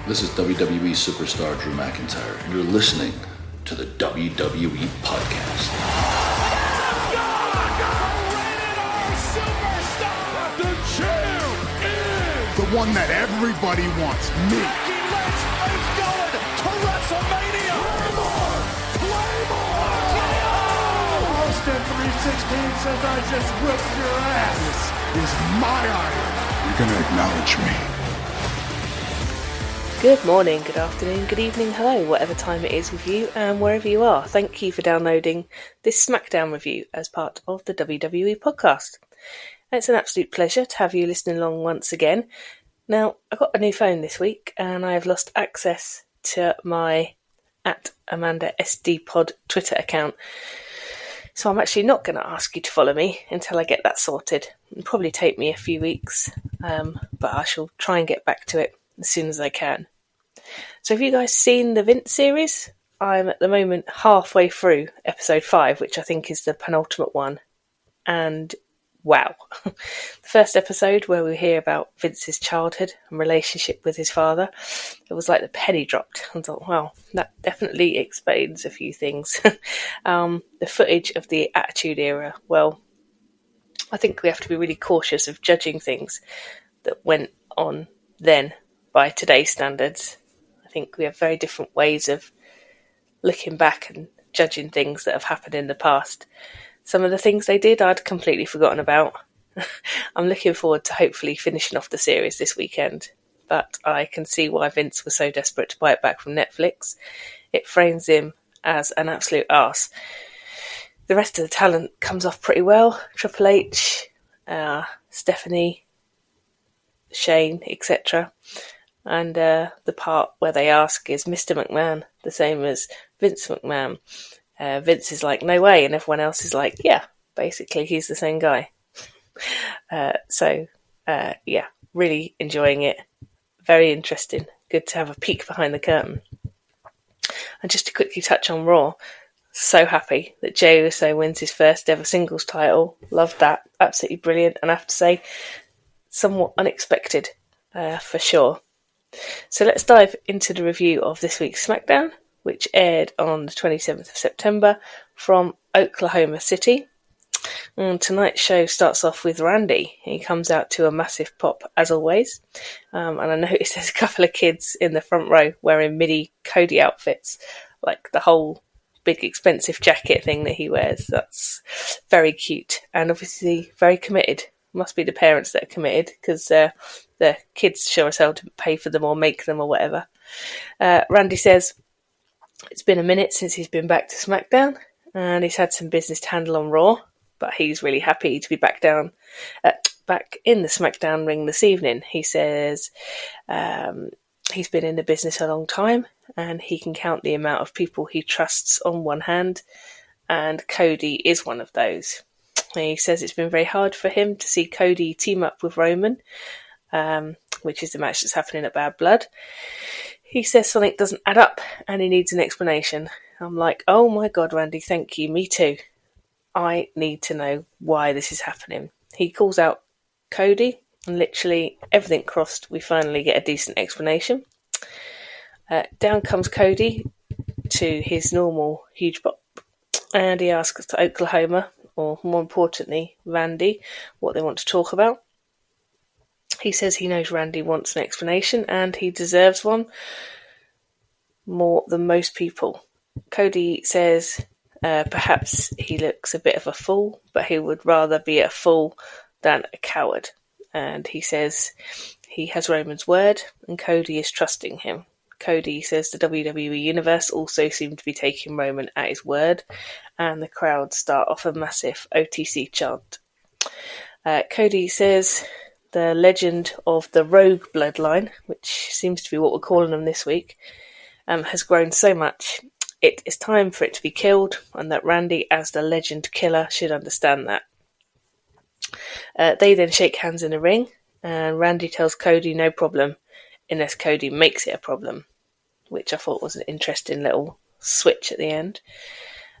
This is WWE superstar Drew McIntyre, and you're listening to the WWE Podcast. The champ is the one that everybody wants, me. It's going to WrestleMania. Claymore! Austin 316 says I just whipped your ass. This is my iron. You're going to acknowledge me. Good morning, good afternoon, good evening, hello, whatever time it is with you and wherever you are. Thank you for downloading this SmackDown review as part of the WWE podcast. It's an absolute pleasure to have you listening along once again. Now, I got a new phone this week and I have lost access to my @AmandaSDPod Twitter account. So I'm actually not going to ask you to follow me until I get that sorted. It'll probably take me a few weeks, but I shall try and get back to it as soon as I can. So have you guys seen the Vince series? I'm at the moment halfway through episode 5, which I think is the penultimate one. And wow. The first episode where we hear about Vince's childhood and relationship with his father, it was like the penny dropped. I thought, well, that definitely explains a few things. The footage of the Attitude Era, well, I think we have to be really cautious of judging things that went on then by today's standards. I think we have very different ways of looking back and judging things that have happened in the past. Some of the things they did I'd completely forgotten about. I'm looking forward to hopefully finishing off the series this weekend, but I can see why Vince was so desperate to buy it back from Netflix. It frames him as an absolute arse. The rest of the talent comes off pretty well. Triple H, Stephanie, Shane, etc. And the part where they ask, is Mr. McMahon the same as Vince McMahon? Vince is like, no way. And everyone else is like, yeah, basically he's the same guy. Yeah, really enjoying it. Very interesting. Good to have a peek behind the curtain. And just to quickly touch on Raw, so happy that Jey Uso wins his first ever singles title. Loved that. Absolutely brilliant. And I have to say, somewhat unexpected for sure. So let's dive into the review of this week's SmackDown, which aired on the 27th of September from Oklahoma City. And tonight's show starts off with Randy. He comes out to a massive pop, as always. And I noticed there's a couple of kids in the front row wearing midi Cody outfits, like the whole big expensive jacket thing that he wears. That's very cute and obviously very committed. Must be the parents that are committed, because the kids sure as hell didn't pay for them or make them or whatever. Randy says it's been a minute since he's been back to SmackDown and he's had some business to handle on Raw, but he's really happy to be back in the SmackDown ring this evening. He says he's been in the business a long time and he can count the amount of people he trusts on one hand, and Cody is one of those. He says it's been very hard for him to see Cody team up with Roman, which is the match that's happening at Bad Blood. He says something doesn't add up and he needs an explanation. I'm like, oh my God, Randy, thank you. Me too. I need to know why this is happening. He calls out Cody and literally everything crossed. We finally get a decent explanation. Down comes Cody to his normal huge pop and he asks to Oklahoma, or more importantly, Randy, what they want to talk about. He says he knows Randy wants an explanation and he deserves one more than most people. Cody says perhaps he looks a bit of a fool, but he would rather be a fool than a coward. And he says he has Roman's word and Cody is trusting him. Cody says the WWE Universe also seem to be taking Roman at his word, and the crowd start off a massive OTC chant. Cody says the legend of the Rogue bloodline, which seems to be what we're calling them this week, has grown so much. It is time for it to be killed, and that Randy, as the legend killer, should understand that. They then shake hands in the ring, and Randy tells Cody no problem, unless Cody makes it a problem, which I thought was an interesting little switch at the end.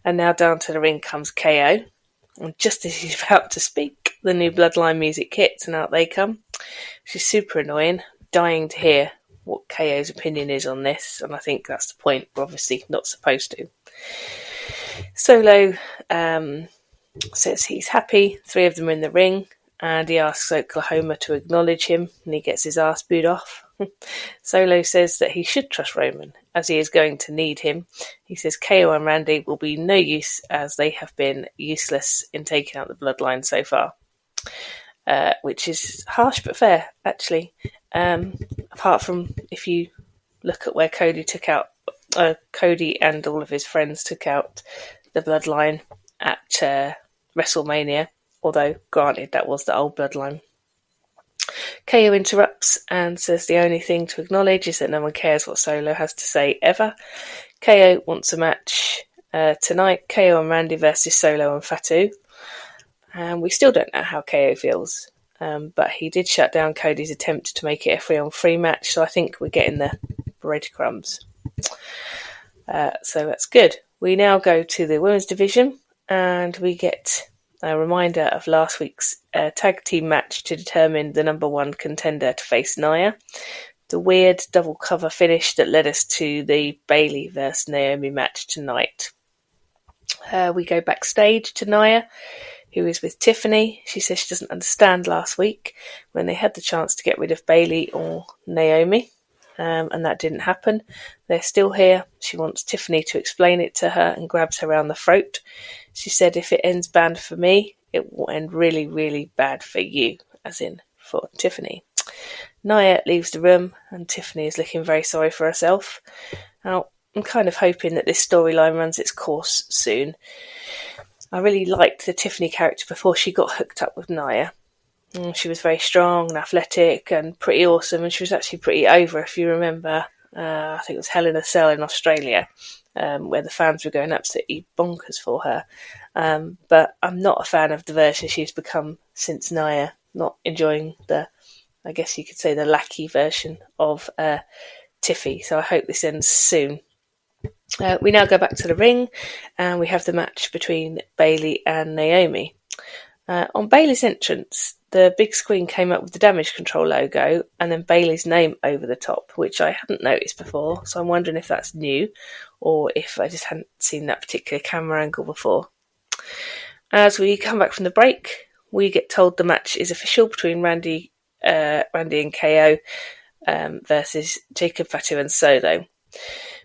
And now down to the ring comes KO, and just as he's about to speak, the new Bloodline music hits and out they come, which is super annoying. Dying to hear what KO's opinion is on this, and I think that's the point. We're obviously not supposed to. Solo says he's happy. 3 of them are in the ring, and he asks Oklahoma to acknowledge him, and he gets his ass booed off. Solo says that he should trust Roman, as he is going to need him. He says KO and Randy will be no use, as they have been useless in taking out the bloodline so far. Which is harsh but fair, actually. Apart from if you look at where Cody and all of his friends took out the bloodline at WrestleMania, although granted that was the old bloodline. KO interrupts and says the only thing to acknowledge is that no one cares what Solo has to say ever. KO wants a match tonight, KO and Randy versus Solo and Fatu. And we still don't know how KO feels, but he did shut down Cody's attempt to make it a 3-on-3 match, so I think we're getting the breadcrumbs. So that's good. We now go to the women's division, and we get a reminder of last week's tag team match to determine the number 1 contender to face Nia. The weird double cover finish that led us to the Bayley versus Naomi match tonight. We go backstage to Nia, who is with Tiffany. She says she doesn't understand last week when they had the chance to get rid of Bayley or Naomi, and that didn't happen. They're still here. She wants Tiffany to explain it to her and grabs her around the throat. She said, if it ends bad for me, it will end really, really bad for you, as in for Tiffany. Nia leaves the room, and Tiffany is looking very sorry for herself. Now, I'm kind of hoping that this storyline runs its course soon. I really liked the Tiffany character before she got hooked up with Nia. She was very strong and athletic and pretty awesome, and she was actually pretty over, if you remember. I think it was Hell in a Cell in Australia, where the fans were going absolutely bonkers for her. But I'm not a fan of the version she's become since Nia. Not enjoying I guess you could say, the lackey version of Tiffy. So I hope this ends soon. We now go back to the ring, and we have the match between Bayley and Naomi. On Bayley's entrance, the big screen came up with the Damage Control logo and then Bayley's name over the top, which I hadn't noticed before, so I'm wondering if that's new or if I just hadn't seen that particular camera angle before. As we come back from the break, we get told the match is official between Randy and KO versus Jacob, Fatu and Solo.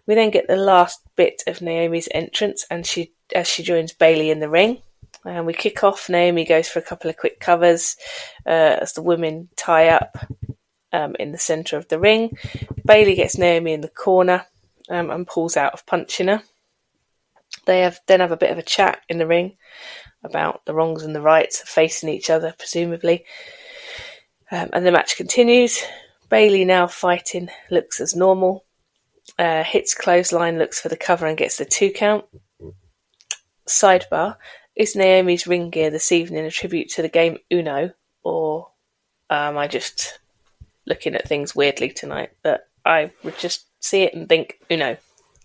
We then get the last bit of Naomi's entrance, and as she joins Bayley in the ring. And we kick off. Naomi goes for a couple of quick covers as the women tie up in the centre of the ring. Bayley gets Naomi in the corner and pulls out of punching her. They then have a bit of a chat in the ring about the wrongs and the rights of facing each other, presumably. And the match continues. Bayley, now fighting, looks as normal. Hits clothesline, looks for the cover and gets the 2 count. Sidebar. Is Naomi's ring gear this evening a tribute to the game Uno, or am I just looking at things weirdly tonight? But I would just see it and think Uno,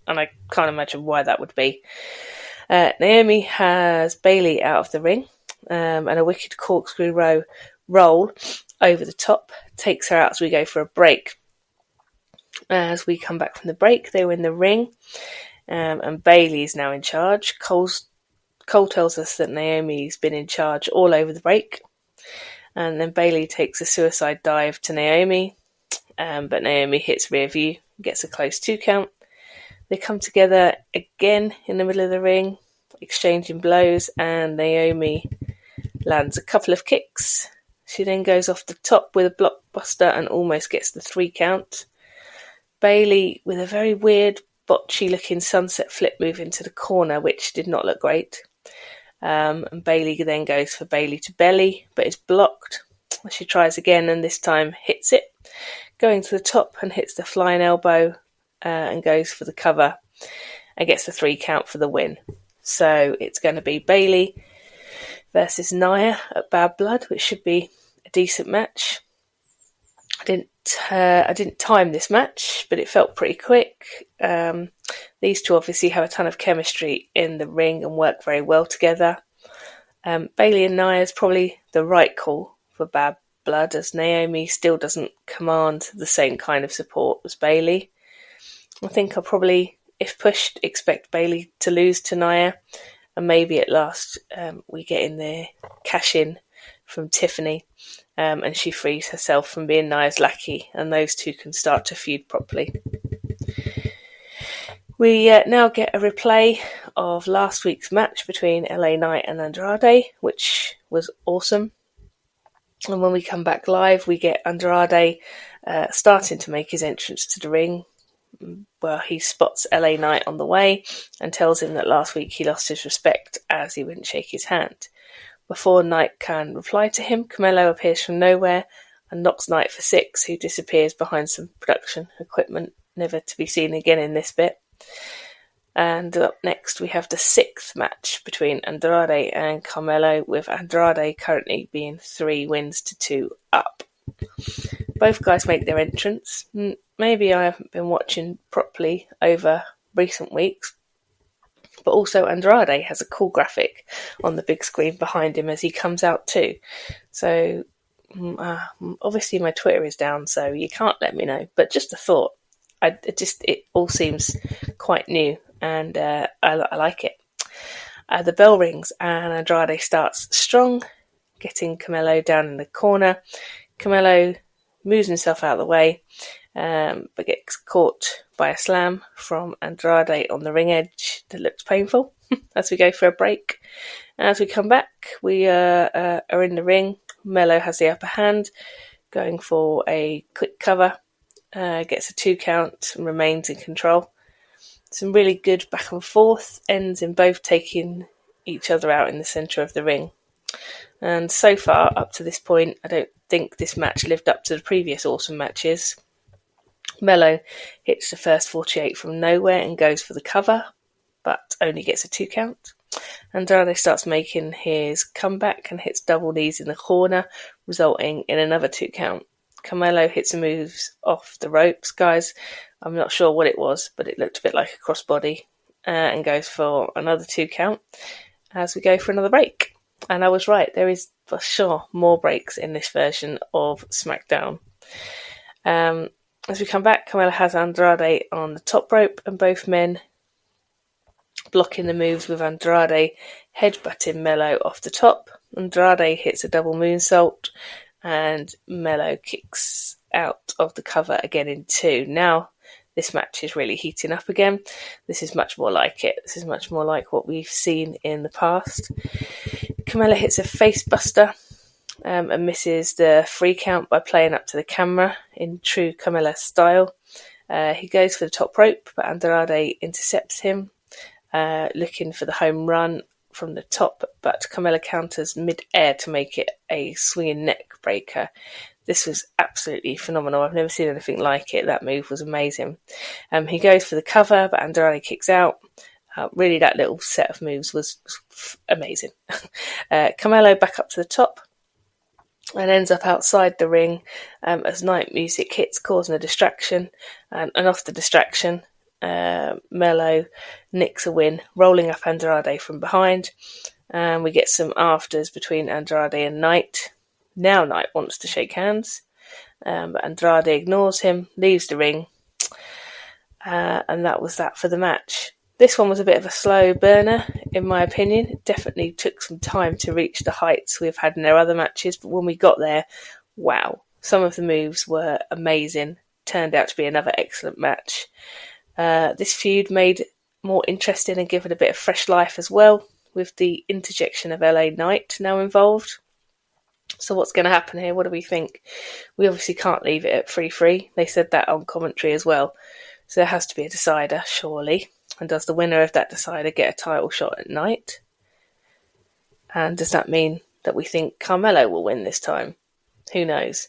and I can't imagine why that would be. Naomi has Bayley out of the ring, and a wicked corkscrew roll over the top takes her out as we go for a break. As we come back from the break, they were in the ring, and Bayley is now in charge. Cole tells us that Naomi's been in charge all over the break, and then Bayley takes a suicide dive to Naomi, but Naomi hits rear view, gets a close 2 count. They come together again in the middle of the ring, exchanging blows, and Naomi lands a couple of kicks. She then goes off the top with a blockbuster and almost gets the 3 count. Bayley with a very weird, botchy looking sunset flip move into the corner, which did not look great. And Bayley then goes for Bayley to belly, but is blocked. She tries again and this time hits it, going to the top and hits the flying elbow and goes for the cover and gets the 3 count for the win. So it's going to be Bayley versus Nia at Bad Blood, which should be a decent match. I didn't time this match, but it felt pretty quick. These two obviously have a ton of chemistry in the ring and work very well together. Bayley and Nia is probably the right call for Bad blood, as Naomi still doesn't command the same kind of support as Bayley. I think I'll probably, if pushed, expect Bayley to lose to Nia, and maybe at last we get in there, cash in from Tiffany, and she frees herself from being Nia's lackey, and those two can start to feud properly. We now get a replay of last week's match between LA Knight and Andrade, which was awesome. And when we come back live, we get Andrade starting to make his entrance to the ring. Well, he spots LA Knight on the way and tells him that last week he lost his respect as he wouldn't shake his hand. Before Knight can reply to him, Carmelo appears from nowhere and knocks Knight for 6, who disappears behind some production equipment, never to be seen again in this bit. And up next we have the 6th match between Andrade and Carmelo, with Andrade currently being 3 wins to 2 up. Both guys make their entrance. Maybe I haven't been watching properly over recent weeks, but also Andrade has a cool graphic on the big screen behind him as he comes out too. So obviously my Twitter is down, so you can't let me know, but just a thought. It all seems quite new, and I like it. The bell rings and Andrade starts strong, getting Carmelo down in the corner. Carmelo moves himself out of the way, but gets caught by a slam from Andrade on the ring edge that looks painful as we go for a break. As we come back, we are in the ring. Melo has the upper hand, going for a quick cover. Gets a 2 count and remains in control. Some really good back and forth, ends in both taking each other out in the centre of the ring. And so far, up to this point, I don't think this match lived up to the previous awesome matches. Melo hits the first 48 from nowhere and goes for the cover, but only gets a 2 count. Andrade starts making his comeback and hits double knees in the corner, resulting in another 2 count. Carmelo hits the moves off the ropes, guys. I'm not sure what it was, but it looked a bit like a crossbody, and goes for another 2 count as we go for another break. And I was right, there is for sure more breaks in this version of SmackDown. As we come back, Carmelo has Andrade on the top rope, and both men blocking the moves, with Andrade headbutting Melo off the top. Andrade hits a double moonsault, and Melo kicks out of the cover again in 2. Now, this match is really heating up again. This is much more like it. This is much more like what we've seen in the past. Carmelo hits a face buster and misses the 3 count by playing up to the camera in true Carmelo style. He goes for the top rope, but Andrade intercepts him, looking for the home run from the top, but Carmelo counters mid-air to make it a swinging neck breaker. This was absolutely phenomenal. I've never seen anything like it. That move was amazing. He goes for the cover, but Andrade kicks out. Really, that little set of moves was amazing. Carmelo back up to the top and ends up outside the ring as night music hits, causing a distraction. And off the distraction, Melo nicks a win, rolling up Andrade from behind. And we get some afters between Andrade and Knight. Now Knight wants to shake hands, but Andrade ignores him, leaves the ring, and that was that for the match. This one was a bit of a slow burner, in my opinion. It definitely took some time to reach the heights we've had in our other matches, but when we got there, wow, some of the moves were amazing. Turned out to be another excellent match. This feud made more interesting and given a bit of fresh life as well, with the interjection of LA Knight now involved. So what's going to happen here? What do we think? We obviously can't leave it at 3-3. They said that on commentary as well. So there has to be a decider, surely. And does the winner of that decider get a title shot at night? And does that mean that we think Carmelo will win this time? Who knows?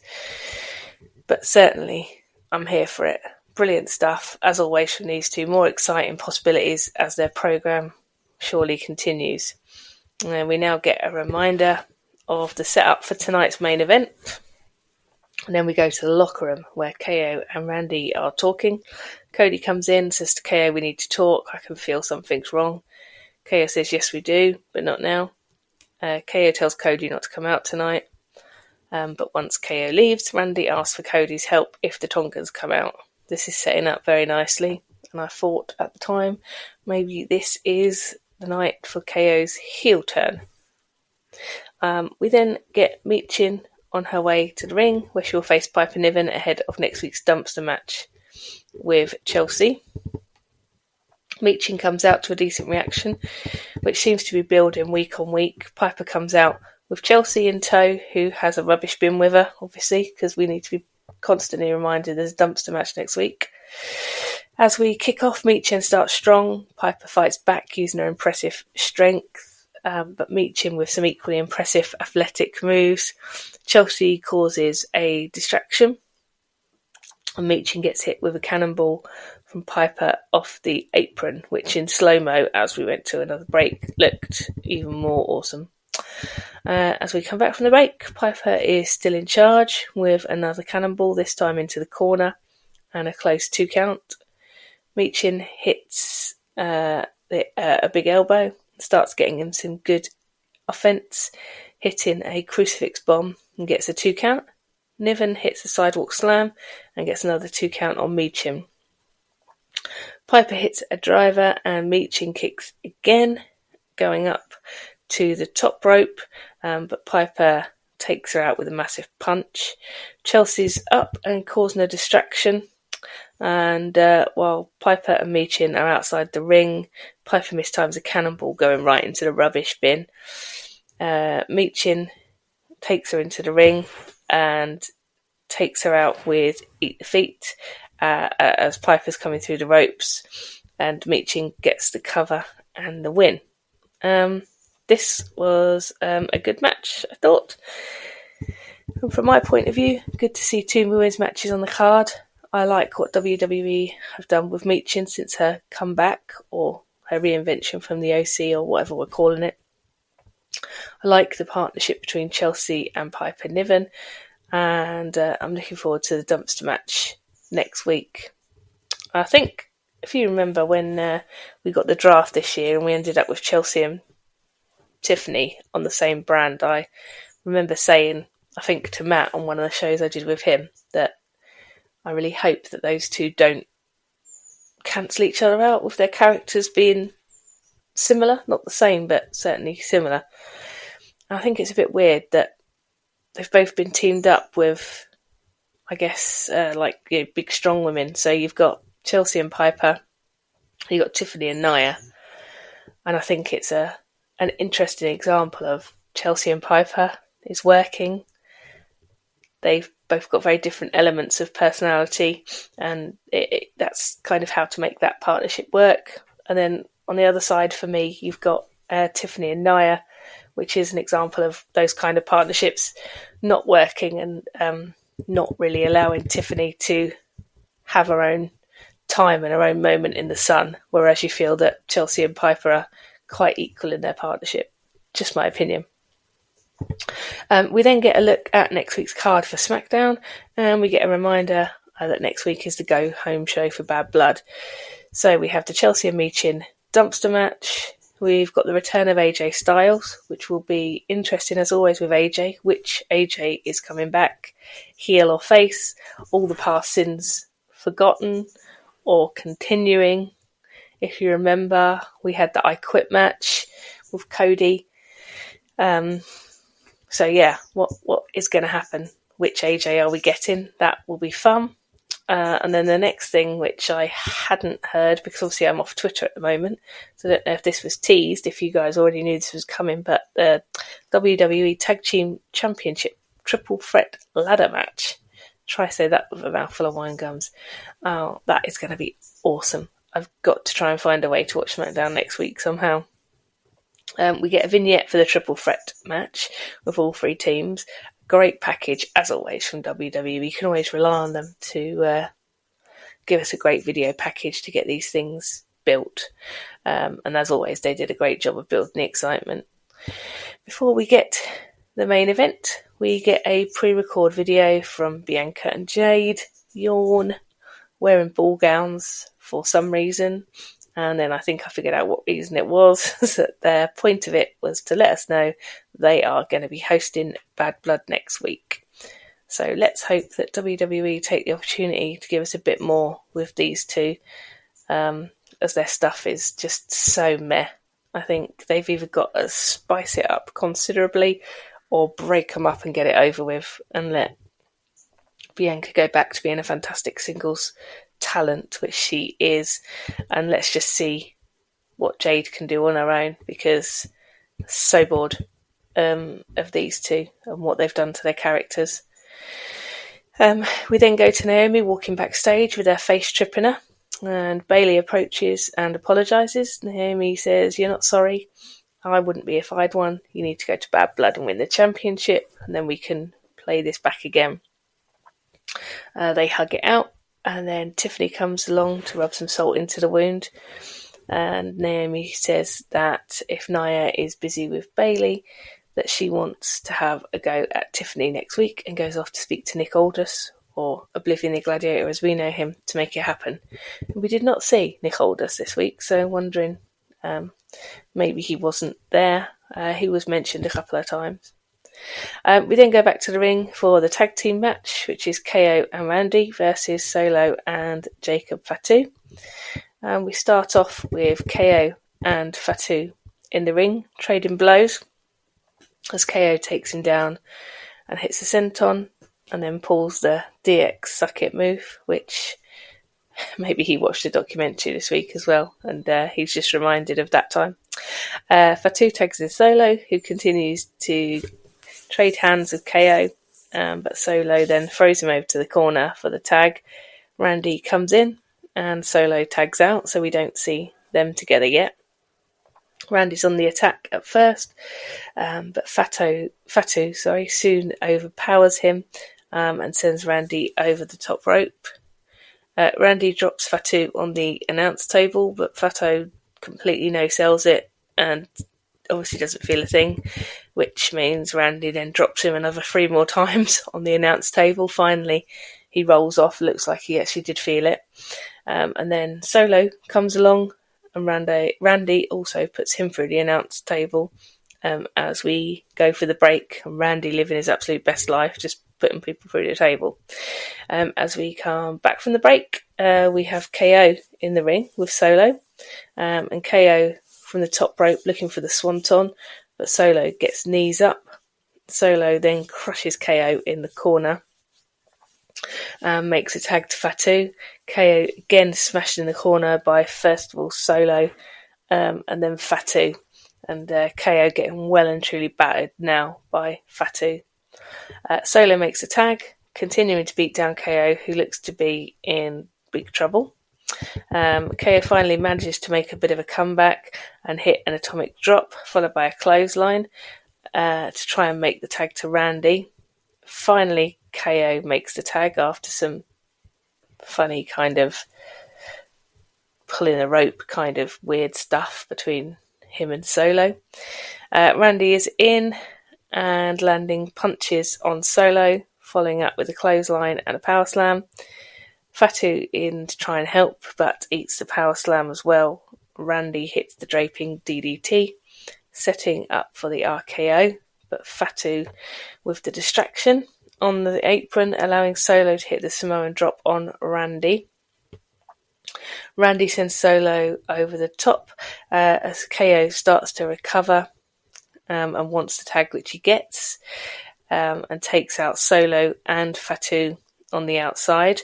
But certainly, I'm here for it. Brilliant stuff, as always, from these two. More exciting possibilities as their programme surely continues. And we now get a reminder of the setup for tonight's main event. And then we go to the locker room where KO and Randy are talking. Cody comes in, says to KO, "We need to talk. I can feel something's wrong." KO says, "Yes, we do, but not now." KO tells Cody not to come out tonight. But once KO leaves, Randy asks for Cody's help if the Tongans come out. This is setting up very nicely, and I thought at the time maybe this is the night for KO's heel turn. We then get Michin on her way to the ring, where she'll face Piper Niven ahead of next week's dumpster match with Chelsea. Michin comes out to a decent reaction, which seems to be building week on week. Piper comes out with Chelsea in tow, who has a rubbish bin with her, obviously, because we need to be constantly reminded there's a dumpster match next week. As we kick off, Michin starts strong. Piper fights back using her impressive strength, but Michin with some equally impressive athletic moves. Chelsea causes a distraction, and Michin gets hit with a cannonball from Piper off the apron, which in slow-mo, as we went to another break, looked even more awesome. As we come back from the break, Piper is still in charge with another cannonball, this time into the corner, and a close 2 count. Michin hits a big elbow, starts getting him some good offense, hitting a crucifix bomb and gets a 2 count. Niven hits a sidewalk slam and gets another 2 count on Michin. Piper hits a driver and Michin kicks again, going up to the top rope, but Piper takes her out with a massive punch. Chelsea's up and causing a distraction, and while Piper and Michin are outside the ring, Piper mistimes a cannonball going right into the rubbish bin. Michin takes her into the ring and takes her out with Eat the Feet as Piper's coming through the ropes, and Michin gets the cover and the win. This was a good match, I thought. And from my point of view, good to see 2 women's matches on the card. I like what WWE have done with Michin since her comeback, or her reinvention from the OC, or whatever we're calling it. I like the partnership between Chelsea and Piper Niven, and I'm looking forward to the dumpster match next week. I think, if you remember when we got the draft this year and we ended up with Chelsea and Tiffany on the same brand, I remember saying, I think to Matt on one of the shows I did with him, that I really hope that those two don't cancel each other out with their characters being similar, not the same, but certainly similar. I think it's a bit weird that they've both been teamed up with, I guess, big strong women. So you've got Chelsea and Piper, you've got Tiffany and Nia, and I think it's an interesting example of Chelsea and Piper is working. They've both got very different elements of personality, and that's kind of how to make that partnership work. And then on the other side for me, you've got Tiffany and Nia, which is an example of those kind of partnerships not working and not really allowing Tiffany to have her own time and her own moment in the sun, whereas you feel that Chelsea and Piper are quite equal in their partnership. Just my opinion. We then get a look at next week's card for SmackDown, and we get a reminder that next week is the go-home show for Bad Blood. So we have the Chelsea and Michin dumpster match. We've got the return of AJ Styles, which will be interesting as always with AJ. Which AJ is coming back, heel or face? All the past sins forgotten or continuing? If you remember, we had the I Quit match with Cody. So yeah, what is going to happen? Which AJ are we getting? That will be fun. And then the next thing, which I hadn't heard, because obviously I'm off Twitter at the moment, so I don't know if this was teased, if you guys already knew this was coming, but the WWE Tag Team Championship Triple Threat Ladder Match. Try to say that with a mouthful of wine gums. Oh, that is going to be awesome. I've got to try and find a way to watch SmackDown next week somehow. We get a vignette for the Triple Threat match with all 3 teams. Great package, as always, from WWE. You can always rely on them to give us a great video package to get these things built. And as always, they did a great job of building the excitement. Before we get the main event, we get a pre-record video from Bianca and Jade, Yawn, wearing ball gowns for some reason. And then I think I figured out what reason it was. That their point of it was to let us know they are going to be hosting Bad Blood next week. So let's hope that WWE take the opportunity to give us a bit more with these two, as their stuff is just so meh. I think they've either got to spice it up considerably or break them up and get it over with and let Bianca go back to being a fantastic singles talent, which she is, and let's just see what Jade can do on her own, because I'm so bored of these two and what they've done to their characters. We then go to Naomi walking backstage with her face tripping her, and Bayley approaches and apologises. Naomi says, "You're not sorry. I wouldn't be if I'd won. You need to go to Bad Blood and win the championship, and then we can play this back again." They hug it out, and then Tiffany comes along to rub some salt into the wound. And Naomi says that if Nia is busy with Bayley, that she wants to have a go at Tiffany next week, and goes off to speak to Nick Aldis, or Oblivion the Gladiator as we know him, to make it happen. We did not see Nick Aldis this week, so wondering maybe he wasn't there. He was mentioned a couple of times. We then go back to the ring for the tag team match, which is KO and Randy versus Solo and Jacob Fatu. We start off with KO and Fatu in the ring, trading blows, as KO takes him down and hits the senton, and then pulls the DX suck it move, which maybe he watched a documentary this week as well, and he's just reminded of that time. Fatu tags in Solo, who continues to trade hands with KO, but Solo then throws him over to the corner for the tag. Randy comes in and Solo tags out, so we don't see them together yet. Randy's on the attack at first, but Fatu soon overpowers him and sends Randy over the top rope. Randy drops Fatu on the announce table, but Fatu completely no-sells it and obviously doesn't feel a thing, which means Randy then drops him another 3 more times on the announce table. Finally, he rolls off. Looks like he actually did feel it. And then Solo comes along, and Randy also puts him through the announce table as we go for the break. And Randy living his absolute best life, just putting people through the table. As we come back from the break, we have KO in the ring with Solo, and KO from the top rope looking for the swanton, but Solo gets knees up. Solo then crushes KO in the corner, makes a tag to Fatu. KO again smashed in the corner by first of all Solo, and then Fatu, and KO getting well and truly battered now by Fatu. Solo makes a tag, continuing to beat down KO, who looks to be in big trouble. KO finally manages to make a bit of a comeback and hit an atomic drop, followed by a clothesline to try and make the tag to Randy. Finally, KO makes the tag after some funny kind of pulling a rope kind of weird stuff between him and Solo. Randy is in and landing punches on Solo, following up with a clothesline and a power slam. Fatu in to try and help, but eats the power slam as well. Randy hits the draping DDT, setting up for the RKO, but Fatu with the distraction on the apron, allowing Solo to hit the Samoan drop on Randy. Randy sends Solo over the top as KO starts to recover and wants the tag, which he gets, and takes out Solo and Fatu on the outside.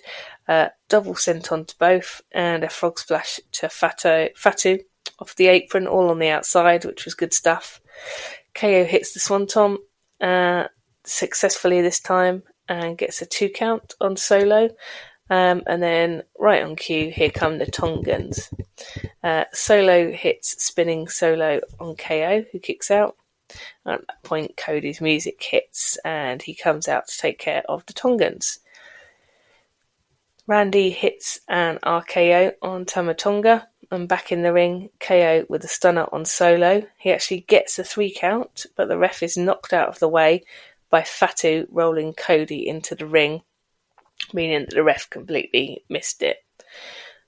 Double senton to both, and a frog splash to Fatu off the apron, all on the outside, which was good stuff. KO hits the swanton successfully this time and gets a 2 count on Solo. And then right on cue, here come the Tongans. Solo hits spinning Solo on KO, who kicks out. At that point, Cody's music hits and he comes out to take care of the Tongans. Randy hits an RKO on Tama Tonga, and back in the ring, KO with a stunner on Solo. He actually gets a 3 count, but the ref is knocked out of the way by Fatu rolling Cody into the ring, meaning that the ref completely missed it.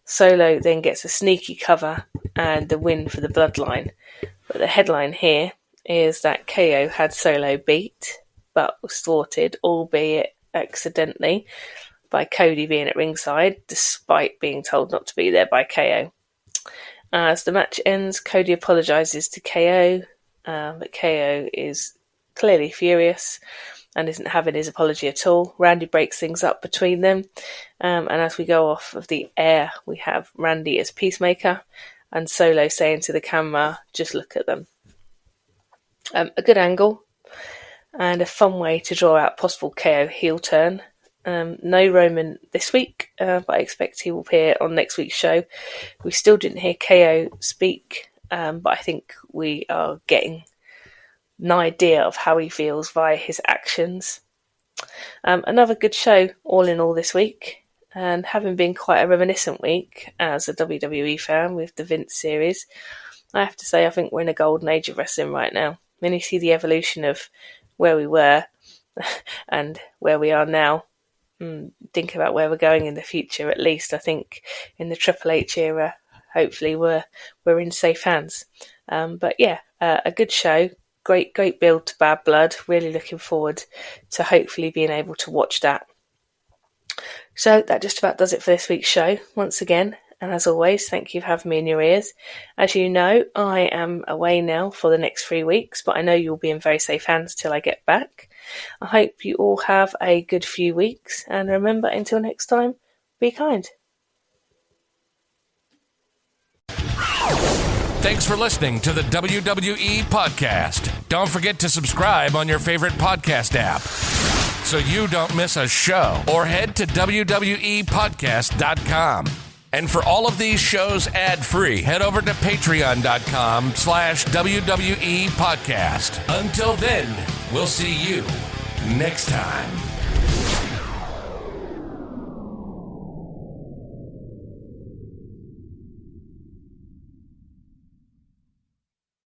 Solo then gets a sneaky cover and the win for the Bloodline. But the headline here is that KO had Solo beat, but was thwarted, albeit accidentally by Cody being at ringside, despite being told not to be there by KO. As the match ends, Cody apologises to KO, but KO is clearly furious and isn't having his apology at all. Randy breaks things up between them, and as we go off of the air, we have Randy as Peacemaker and Solo saying to the camera, just look at them. A good angle and a fun way to draw out possible KO heel turn. No Roman this week, but I expect he will appear on next week's show. We still didn't hear KO speak, but I think we are getting an idea of how he feels via his actions. Another good show all in all this week, and having been quite a reminiscent week as a WWE fan with the Vince series, I have to say I think we're in a golden age of wrestling right now. When you see the evolution of where we were and where we are now, think about where we're going in the future. At least I think in the Triple H era, hopefully we're in safe hands. But yeah, a good show. Great build to Bad Blood. Really looking forward to hopefully being able to watch that. So that just about does it for this week's show. Once again, and as always, thank you for having me in your ears. As you know, I am away now for the next 3 weeks, but I know you'll be in very safe hands till I get back. I hope you all have a good few weeks, and remember, until next time, be kind. Thanks for listening to the WWE Podcast. Don't forget to subscribe on your favorite podcast app so you don't miss a show, or head to WWEpodcast.com. And for all of these shows ad-free, head over to patreon.com/WWE Podcast. Until then, we'll see you next time.